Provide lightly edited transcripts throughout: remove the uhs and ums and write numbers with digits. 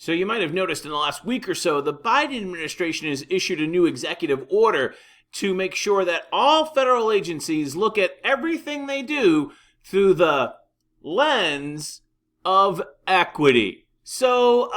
So you might have noticed in the last week or so, the Biden administration has issued a new executive order to make sure that all federal agencies look at everything they do through the lens of equity. So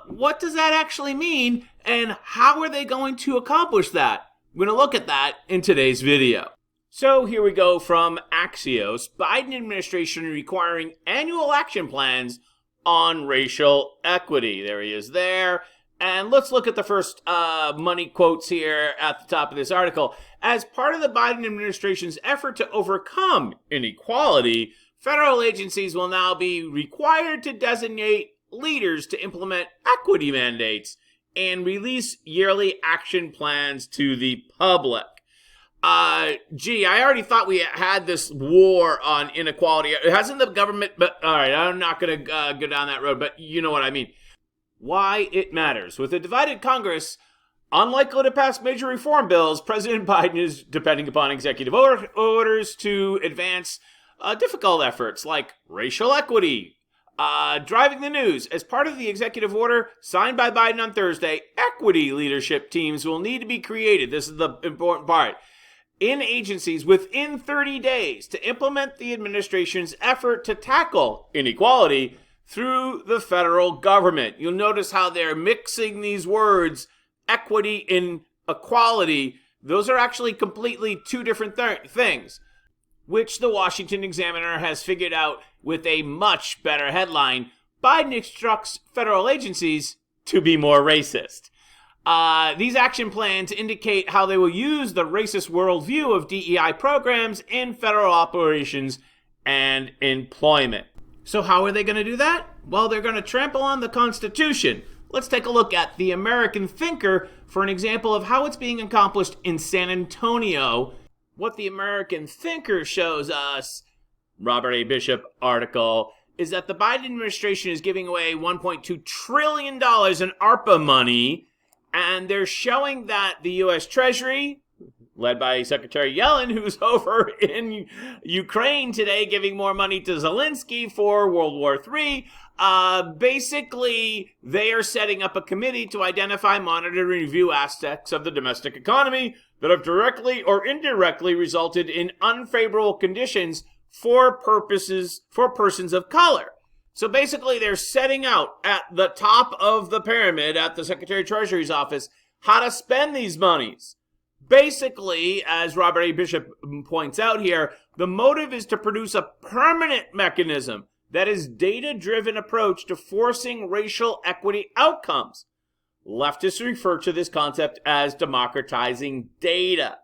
what does that actually mean, and how are they going to accomplish that? We're going to look at that in today's video. So here we go from Axios. Biden administration requiring annual action plans on racial equity. There he is there. And let's look at the first money quotes here at the top of this article. As part of the Biden administration's effort to overcome inequality, federal agencies will now be required to designate leaders to implement equity mandates and release yearly action plans to the public. I already thought we had this war on inequality. Hasn't the government, but all right, I'm not going to go down that road, but you know what I mean. Why it matters. With a divided Congress, unlikely to pass major reform bills, President Biden is depending upon executive orders to advance difficult efforts like racial equity, driving the news. As part of the executive order signed by Biden on Thursday, equity leadership teams will need to be created. This is the important part. In agencies within 30 days to implement the administration's effort to tackle inequality through the federal government. You'll notice how they're mixing these words, equity and equality. Those are actually completely two different things, which the Washington Examiner has figured out with a much better headline. Biden instructs federal agencies to be more racist. These action plans indicate how they will use the racist worldview of DEI programs in federal operations and employment. So how are they going to do that? Well, they're going to trample on the Constitution. Let's take a look at the American Thinker for an example of how it's being accomplished in San Antonio. What the American Thinker shows us, Robert A. Bishop article, is that the Biden administration is giving away $1.2 trillion in ARPA money, and they're showing that the U.S. Treasury, led by Secretary Yellen, who's over in Ukraine today giving more money to Zelensky for World War III, basically they are setting up a committee to identify, monitor, and review aspects of the domestic economy that have directly or indirectly resulted in unfavorable conditions for persons of color. So basically, they're setting out at the top of the pyramid at the Secretary of Treasury's office how to spend these monies. Basically, as Robert A. Bishop points out here, the motive is to produce a permanent mechanism that is data-driven approach to forcing racial equity outcomes. Leftists refer to this concept as democratizing data.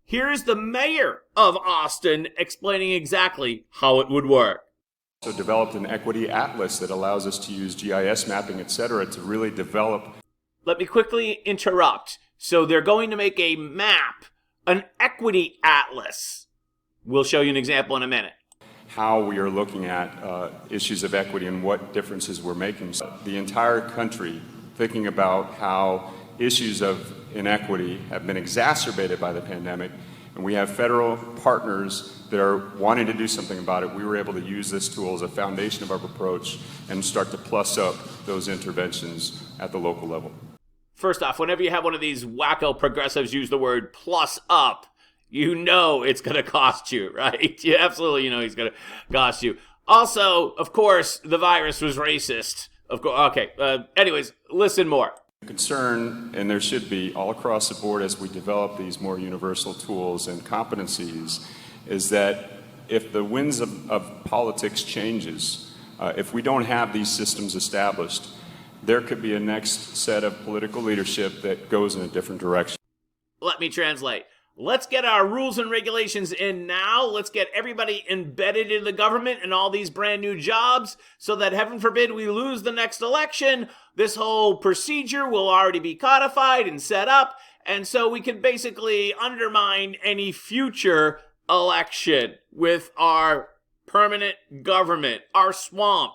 Here's the mayor of Austin explaining exactly how it would work. So developed an equity atlas that allows us to use GIS mapping, et cetera, to really develop. Let me quickly interrupt. So they're going to make a map, an equity atlas. We'll show you an example in a minute. How we are looking at issues of equity and what differences we're making. So the entire country thinking about how issues of inequity have been exacerbated by the pandemic, and we have federal partners that are wanting to do something about it. We were able to use this tool as a foundation of our approach and start to plus up those interventions at the local level. First off, whenever you have one of these wacko progressives use the word plus up, you know it's going to cost you, right? You absolutely know he's going to cost you. Also, of course, the virus was racist. Of course. Okay. Anyways, listen more. Concern, and there should be all across the board as we develop these more universal tools and competencies, is that if the winds of politics changes, if we don't have these systems established, there could be a next set of political leadership that goes in a different direction. Let me translate. Let's get our rules and regulations in now. Let's get everybody embedded in the government and all these brand new jobs so that, heaven forbid, we lose the next election. This whole procedure will already be codified and set up, and so we can basically undermine any future election with our permanent government, our swamp.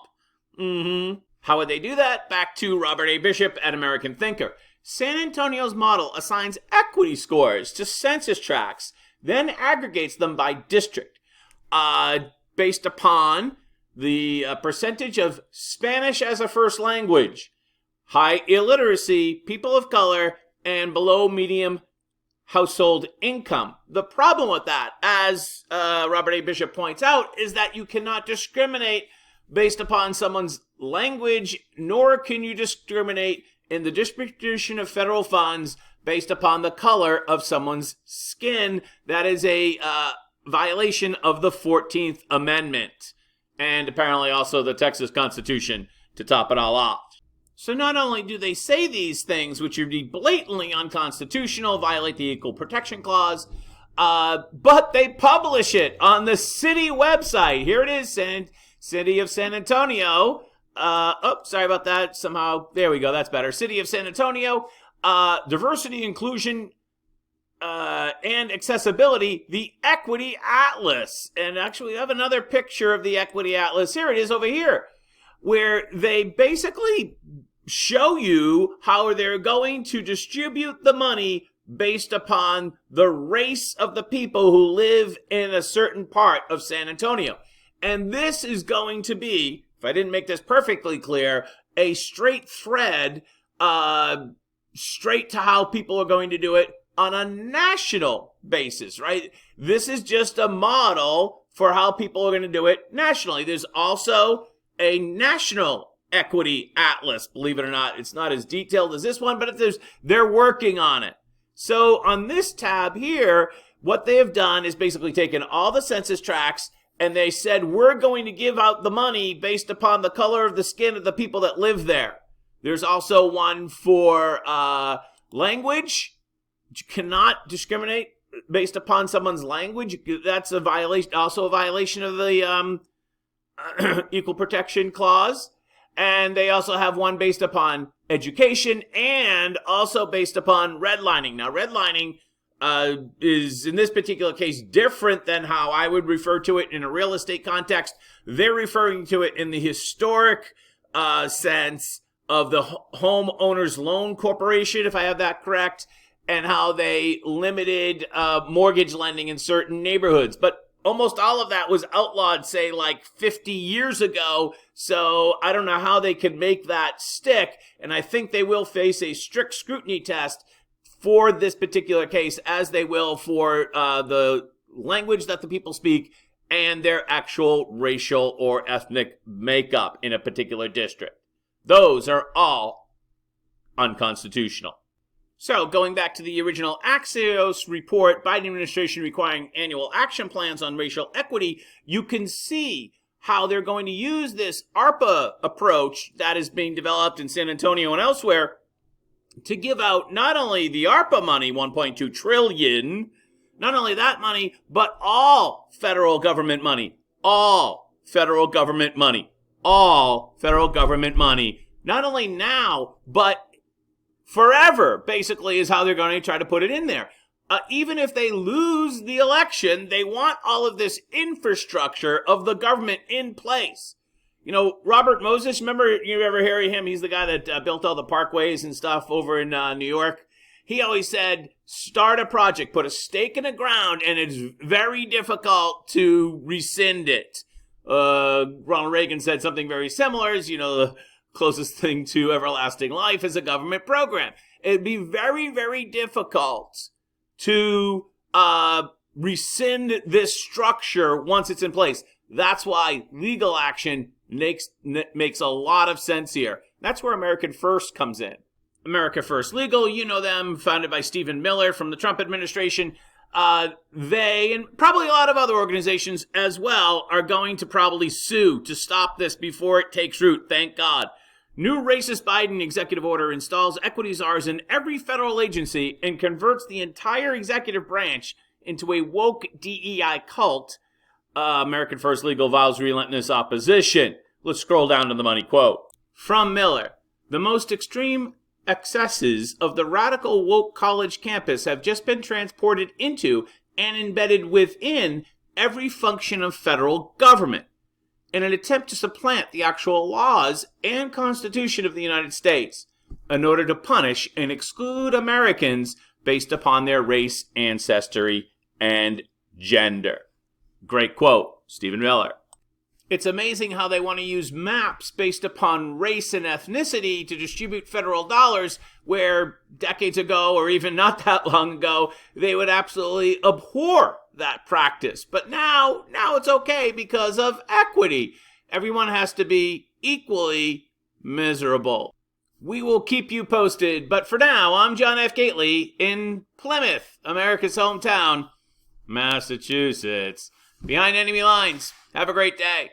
How would they do that? Back to Robert A. Bishop at American Thinker. San Antonio's model assigns equity scores to census tracts, then aggregates them by district, based upon the percentage of Spanish as a first language, high illiteracy, people of color, and below medium household income. The problem with that, as Robert A. Bishop points out, is that you cannot discriminate based upon someone's language, nor can you discriminate in the distribution of federal funds based upon the color of someone's skin. That is a violation of the 14th Amendment, and apparently also the Texas Constitution to top it all off. So not only do they say these things, which would be blatantly unconstitutional, violate the Equal Protection Clause, but they publish it on the city website. Here it is, City of San Antonio. Sorry about that. Somehow, there we go. That's better. City of San Antonio. Diversity, inclusion, and accessibility, the Equity Atlas. And actually, we have another picture of the Equity Atlas. Here it is over here, where they basically show you how they're going to distribute the money based upon the race of the people who live in a certain part of San Antonio. And this is going to be, if I didn't make this perfectly clear, a straight thread, straight to how people are going to do it on a national basis, right? This is just a model for how people are going to do it nationally. There's also a national Equity Atlas, believe it or not. It's not as detailed as this one, but they're working on it. So on this tab here, what they have done is basically taken all the census tracts and they said, we're going to give out the money based upon the color of the skin of the people that live there. There's also one for language. You cannot discriminate based upon someone's language. That's a violation, also a violation of the Equal Protection Clause. And they also have one based upon education and also based upon redlining. Now, redlining is, in this particular case, different than how I would refer to it in a real estate context. They're referring to it in the historic sense of the Homeowners Loan Corporation, if I have that correct, and how they limited mortgage lending in certain neighborhoods. But almost all of that was outlawed, say, like 50 years ago, so I don't know how they can make that stick, and I think they will face a strict scrutiny test for this particular case, as they will for the language that the people speak and their actual racial or ethnic makeup in a particular district. Those are all unconstitutional. So, going back to the original Axios report, Biden administration requiring annual action plans on racial equity, you can see how they're going to use this ARPA approach that is being developed in San Antonio and elsewhere to give out not only the ARPA money, 1.2 trillion, not only that money, but all federal government money. All federal government money. All federal government money. Not only now, but forever, basically, is how they're going to try to put it in there. Even if they lose the election, they want all of this infrastructure of the government in place. You know, Robert Moses, remember, you ever hear of him? He's the guy that built all the parkways and stuff over in New York. He always said, start a project, put a stake in the ground, and it's very difficult to rescind it. Ronald Reagan said something very similar, as you know, the closest thing to everlasting life is a government program. It'd be very, very difficult to rescind this structure once it's in place. That's why legal action makes a lot of sense here. That's where American First comes in. America First Legal, you know them, founded by Stephen Miller from the Trump administration. They, and probably a lot of other organizations as well, are going to probably sue to stop this before it takes root, thank God. New racist Biden executive order installs equity czars in every federal agency and converts the entire executive branch into a woke DEI cult. American First Legal vows relentless opposition. Let's scroll down to the money quote. From Miller, the most extreme excesses of the radical woke college campus have just been transported into and embedded within every function of federal government in an attempt to supplant the actual laws and Constitution of the United States in order to punish and exclude Americans based upon their race, ancestry, and gender. Great quote, Stephen Miller. It's amazing how they want to use maps based upon race and ethnicity to distribute federal dollars, where decades ago, or even not that long ago, they would absolutely abhor that practice. But now it's okay because of equity. Everyone has to be equally miserable. We will keep you posted, but for now, I'm John F. Gately in Plymouth, America's hometown, Massachusetts. Behind enemy lines. Have a great day.